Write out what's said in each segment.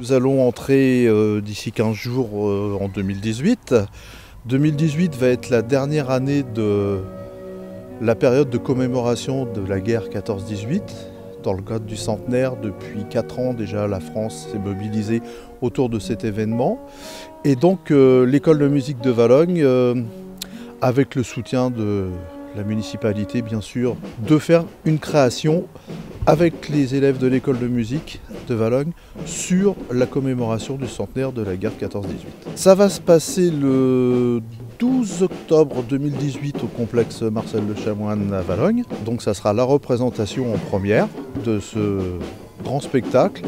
Nous allons entrer d'ici 15 jours en 2018. 2018 va être la dernière année de la période de commémoration de la guerre 14-18. Dans le cadre du centenaire, depuis 4 ans déjà, la France s'est mobilisée autour de cet événement. Et donc l'école de musique de Valognes, avec le soutien de la municipalité bien sûr, de faire une création avec les élèves de l'école de musique de Valognes sur la commémoration du centenaire de la guerre 14-18. Ça va se passer le 12 octobre 2018 au complexe Marcel Le Chamoine à Valognes. Donc ça sera la représentation en première de ce grand spectacle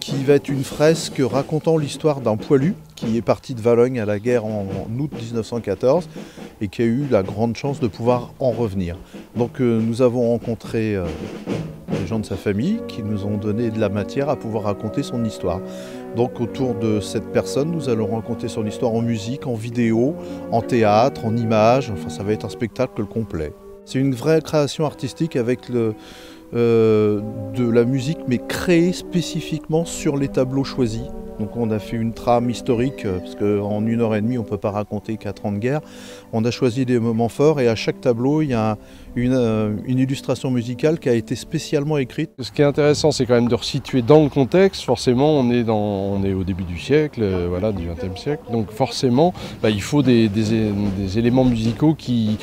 qui va être une fresque racontant l'histoire d'un poilu qui est parti de Valognes à la guerre en août 1914 et qui a eu la grande chance de pouvoir en revenir. Donc nous avons rencontré des gens de sa famille qui nous ont donné de la matière à pouvoir raconter son histoire. Donc autour de cette personne, nous allons raconter son histoire en musique, en vidéo, en théâtre, en images. Enfin, ça va être un spectacle complet. C'est une vraie création artistique avec de la musique, mais créée spécifiquement sur les tableaux choisis. Donc on a fait une trame historique, parce qu'en 1h30 on ne peut pas raconter 4 ans de guerre. On a choisi des moments forts et à chaque tableau il y a une illustration musicale qui a été spécialement écrite. Ce qui est intéressant, c'est quand même de resituer dans le contexte. Forcément on est au début du siècle, voilà, du XXe siècle. Donc forcément il faut des éléments musicaux qui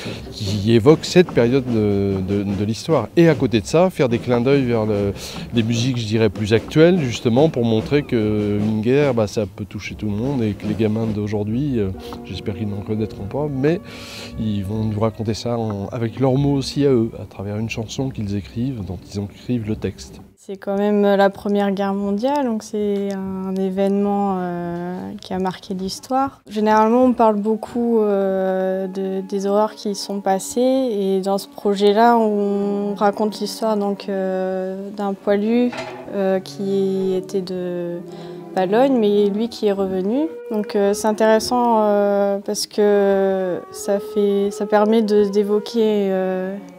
évoquent cette période de l'histoire. Et à côté de ça, faire des clins d'œil vers des musiques, je dirais, plus actuelles, justement pour montrer qu'une guerre, ça peut toucher tout le monde et que les gamins d'aujourd'hui, j'espère qu'ils n'en connaîtront pas, mais ils vont nous raconter ça avec leurs mots aussi à eux, à travers une chanson qu'ils écrivent, dont ils écrivent le texte. C'est quand même la Première Guerre mondiale, donc c'est un événement qui a marqué l'histoire. Généralement, on parle beaucoup des horreurs qui sont passées, et dans ce projet-là, on raconte l'histoire d'un poilu qui était de Valognes, mais lui qui est revenu. Donc c'est intéressant parce que ça permet d'évoquer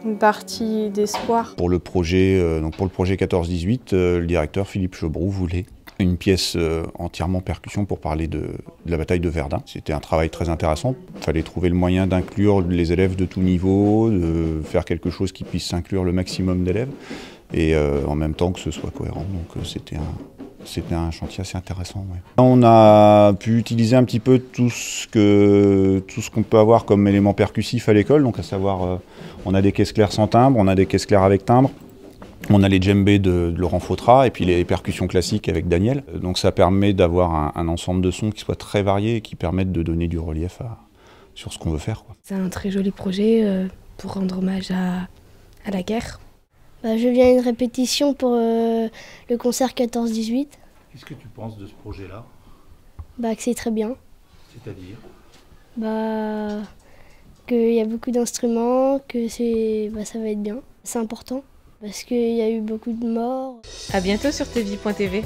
une partie d'espoir. Pour le projet 14-18, le directeur Philippe Chebroux voulait une pièce entièrement percussion pour parler de la bataille de Verdun. C'était un travail très intéressant. Il fallait trouver le moyen d'inclure les élèves de tout niveau, de faire quelque chose qui puisse inclure le maximum d'élèves et en même temps que ce soit cohérent. Donc c'était un chantier assez intéressant. Ouais. On a pu utiliser un petit peu tout ce qu'on peut avoir comme élément percussif à l'école, donc à savoir on a des caisses claires sans timbre, on a des caisses claires avec timbre, on a les djembés de Laurent Fautra et puis les percussions classiques avec Daniel. Donc ça permet d'avoir un ensemble de sons qui soit très varié et qui permettent de donner du relief sur ce qu'on veut faire. C'est un très joli projet pour rendre hommage à la guerre. Je viens à une répétition pour le concert 14-18. Qu'est-ce que tu penses de ce projet-là ? Que c'est très bien. C'est-à-dire ? Qu'il y a beaucoup d'instruments, que ça va être bien. C'est important, parce qu'il y a eu beaucoup de morts. À bientôt sur tv.tv.